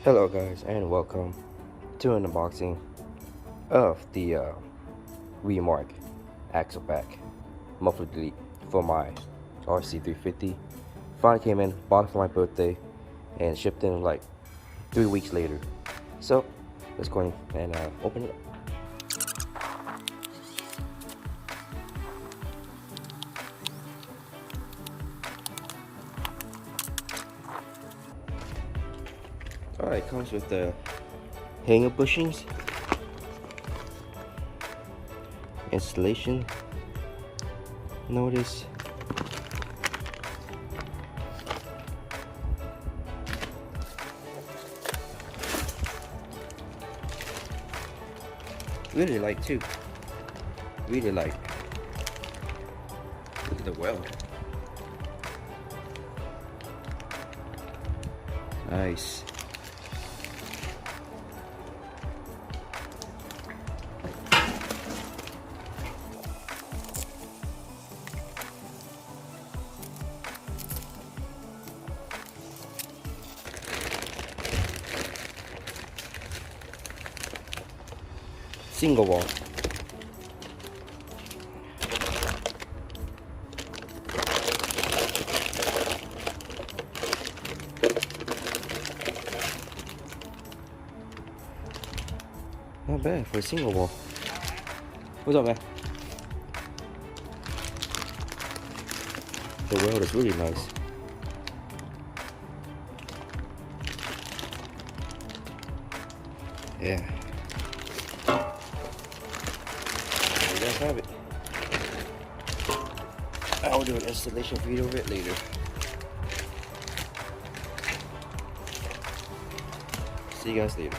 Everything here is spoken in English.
Hello guys and welcome to an unboxing of the Remark Axleback muffler delete for my RC350. Finally came in, bought it for my birthday, and shipped in like 3 weeks later. So let's go and open it up. Alright, comes with the hanger bushings, installation notice, really like too, really like. Look at the weld, nice. Single wall. Not bad for a single wall. What's up, man? The weld is really nice. Yeah. There you guys have it. I'll do an installation video of it later. See you guys later.